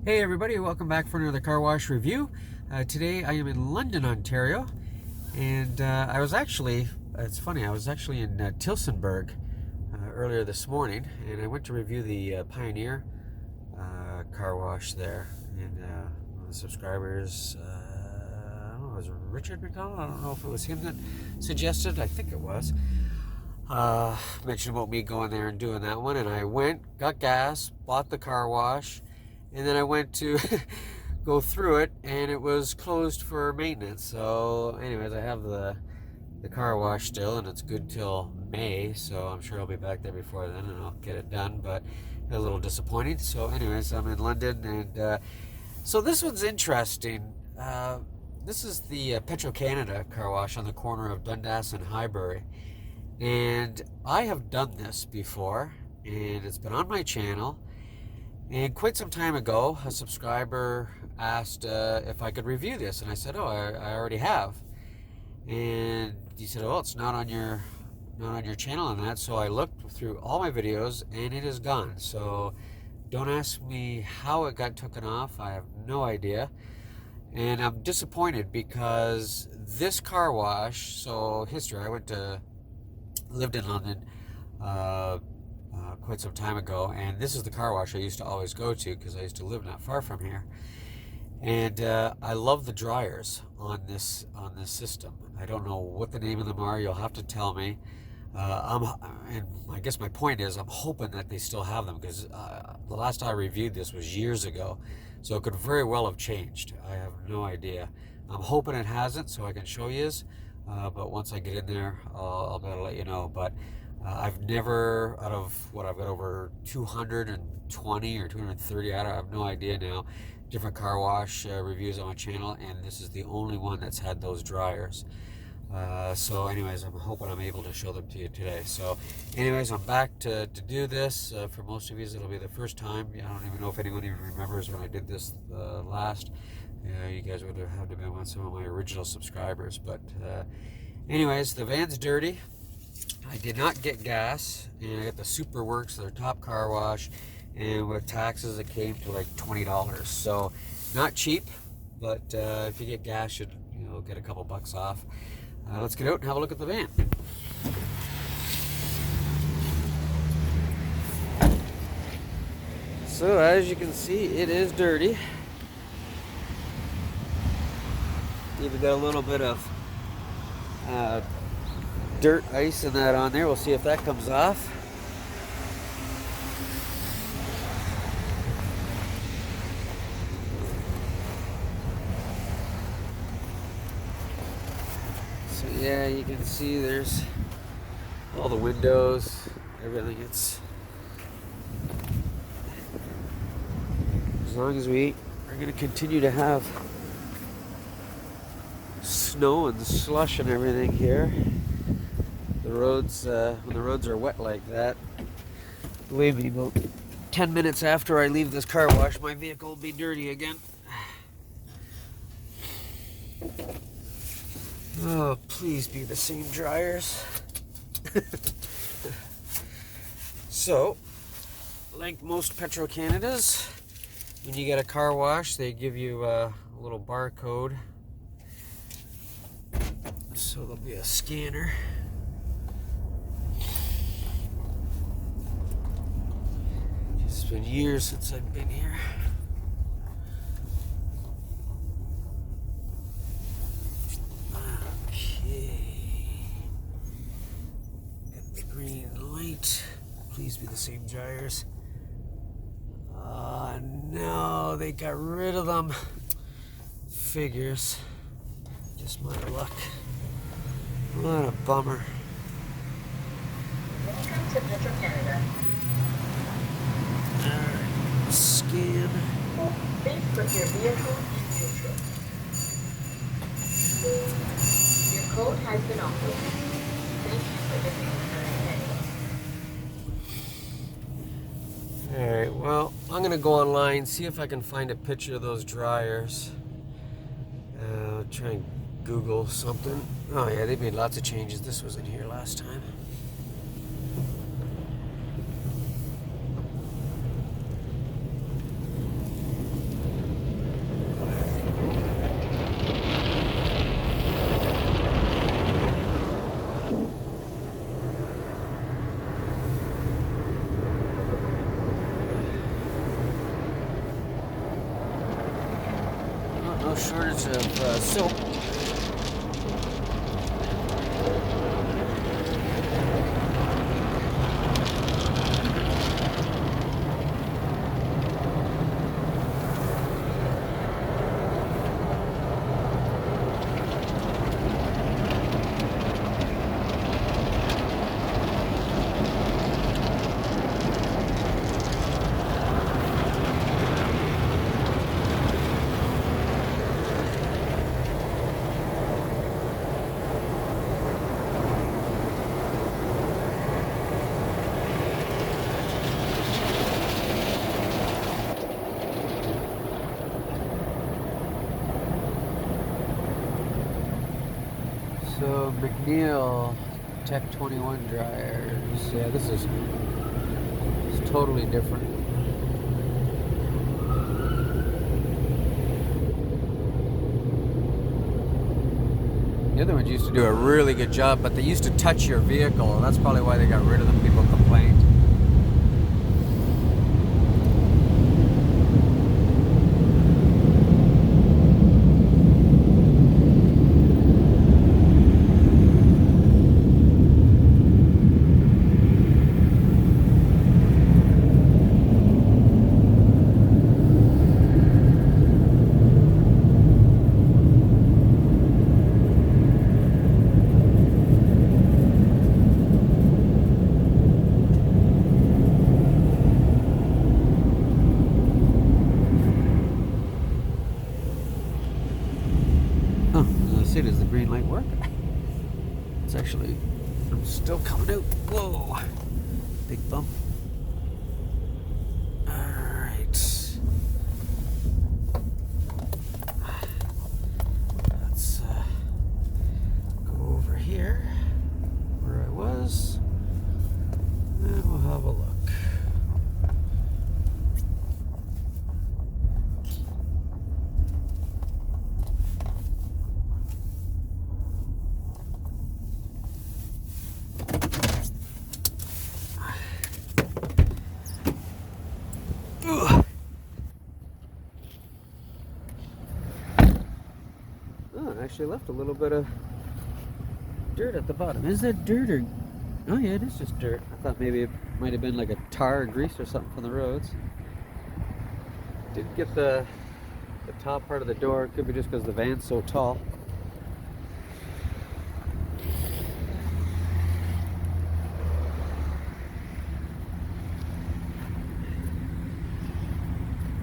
Hey everybody, welcome back for another car wash review. Today I am in London, Ontario, and it's funny, I was actually in Tilsonburg earlier this morning, and I went to review the Pioneer car wash there. And one of the subscribers, I don't know, was it Richard McDonald? I don't know if it was him that suggested, I think it was. Mentioned about me going there and doing that one, and I went, got gas, bought the car wash, and then I went to go through it, and it was closed for maintenance. So anyways, I have the car wash still, and it's good till May, so I'm sure I'll be back there before then and I'll get it done, but a little disappointing. So anyways, I'm in London, and so this one's interesting. This is the Petro-Canada car wash on the corner of Dundas and Highbury. And I have done this before, and it's been on my channel. And quite some time ago, a subscriber asked if I could review this, and I said, "Oh, I already have." And he said, "Oh, it's not on your channel and that." So I looked through all my videos, and it is gone. So don't ask me how it got taken off. I have no idea, and I'm disappointed because this car wash. So history. I lived in London quite some time ago, and this is the car wash I used to always go to because I used to live not far from here. And I love the dryers on this system. I don't know what the name of them are. You'll have to tell me. And I guess my point is, I'm hoping that they still have them, because the last time I reviewed this was years ago, so it could very well have changed. I have no idea. I'm hoping it hasn't, so I can show you. But once I get in there, I'll be able to let you know. But I've never, out of what I've got over 220 or 230, I have no idea now, different car wash reviews on my channel, and this is the only one that's had those dryers. So anyways, I'm hoping I'm able to show them to you today. So anyways, I'm back to do this. For most of you, it'll be the first time. I don't even know if anyone even remembers when I did this last. You guys would have had to be one some of my original subscribers. But anyways, the van's dirty. I did not get gas, and I got the Super Works, their top car wash, and with taxes it came to like $20. So not cheap, but if you get gas, you'll get a couple bucks off. Let's get out and have a look at the van. So as you can see, it is dirty. Even got a little bit of dirt, ice, and that on there. We'll see if that comes off. So yeah, you can see there's all the windows, everything. It's as long as we are going to continue to have snow and slush and everything here. The roads, when the roads are wet like that, believe me, about 10 minutes after I leave this car wash, my vehicle will be dirty again. Oh, please be the same dryers. So, like most Petro-Canadas, when you get a car wash, they give you a little barcode. So there'll be a scanner. It's been years since I've been here. Okay. Got the green light. Please be the same dryers. No, they got rid of them. Figures. Just my luck. What a bummer. Welcome to Petro-Canada. Alright, scan. Please put your vehicle in neutral. Your code has been offered. Thank you for visiting the Alright, well, I'm going to go online, see if I can find a picture of those dryers. Try and Google something. Oh yeah, they made lots of changes. This wasn't here last time. no shortage of soap. So McNeil Tech 21 dryers. Yeah, this is totally different. The other ones used to do a really good job, but they used to touch your vehicle. That's probably why they got rid of them. People complained. Oh, let's see, does the green light work? It's actually, I'm still coming out. Whoa, big bump. All right. Let's go over here where I was, and we'll have a look. Oh, it actually left a little bit of dirt at the bottom. Is that dirt or... Oh yeah, it is just dirt. I thought maybe it might have been like a tar or grease or something from the roads. Didn't get the top part of the door. Could be just because the van's so tall.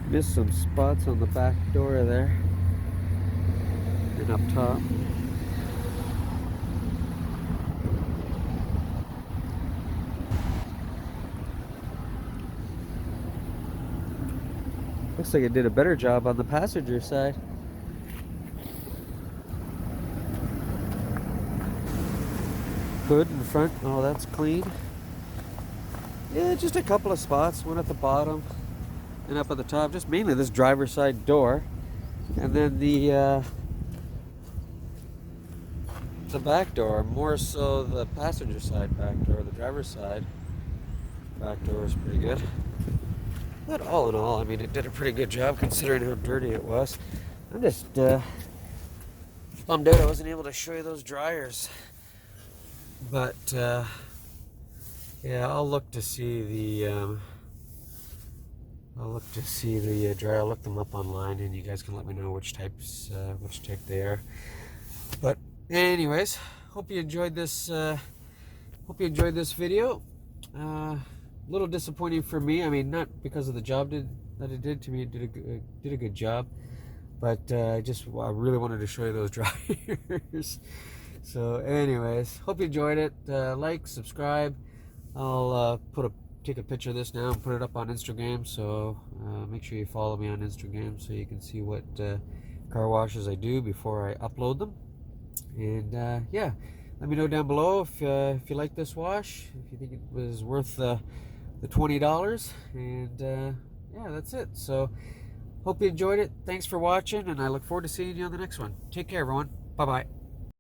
Missed some spots on the back door there. And up top. Looks like it did a better job on the passenger side. Hood in front, oh that's clean. Yeah, just a couple of spots, one at the bottom and up at the top, just mainly this driver's side door. And then the back door, more so the passenger side back door. The driver's side back door is pretty good. But all in all, I mean, it did a pretty good job considering how dirty it was. I'm just bummed out I wasn't able to show you those dryers. But yeah, I'll look to see the dryer. I'll look them up online, and you guys can let me know which type they are. But anyways, hope you enjoyed this. Video. A little disappointing for me. I mean, not because of the job that it did to me. It did a good job, but I really wanted to show you those dryers. So, anyways, hope you enjoyed it. Like, subscribe. I'll take a picture of this now and put it up on Instagram. So make sure you follow me on Instagram so you can see what car washes I do before I upload them. And yeah, let me know down below if you like this wash, if you think it was worth the $20. And yeah, that's it. So hope you enjoyed it. Thanks for watching, and I look forward to seeing you on the next one. Take care, everyone. Bye bye.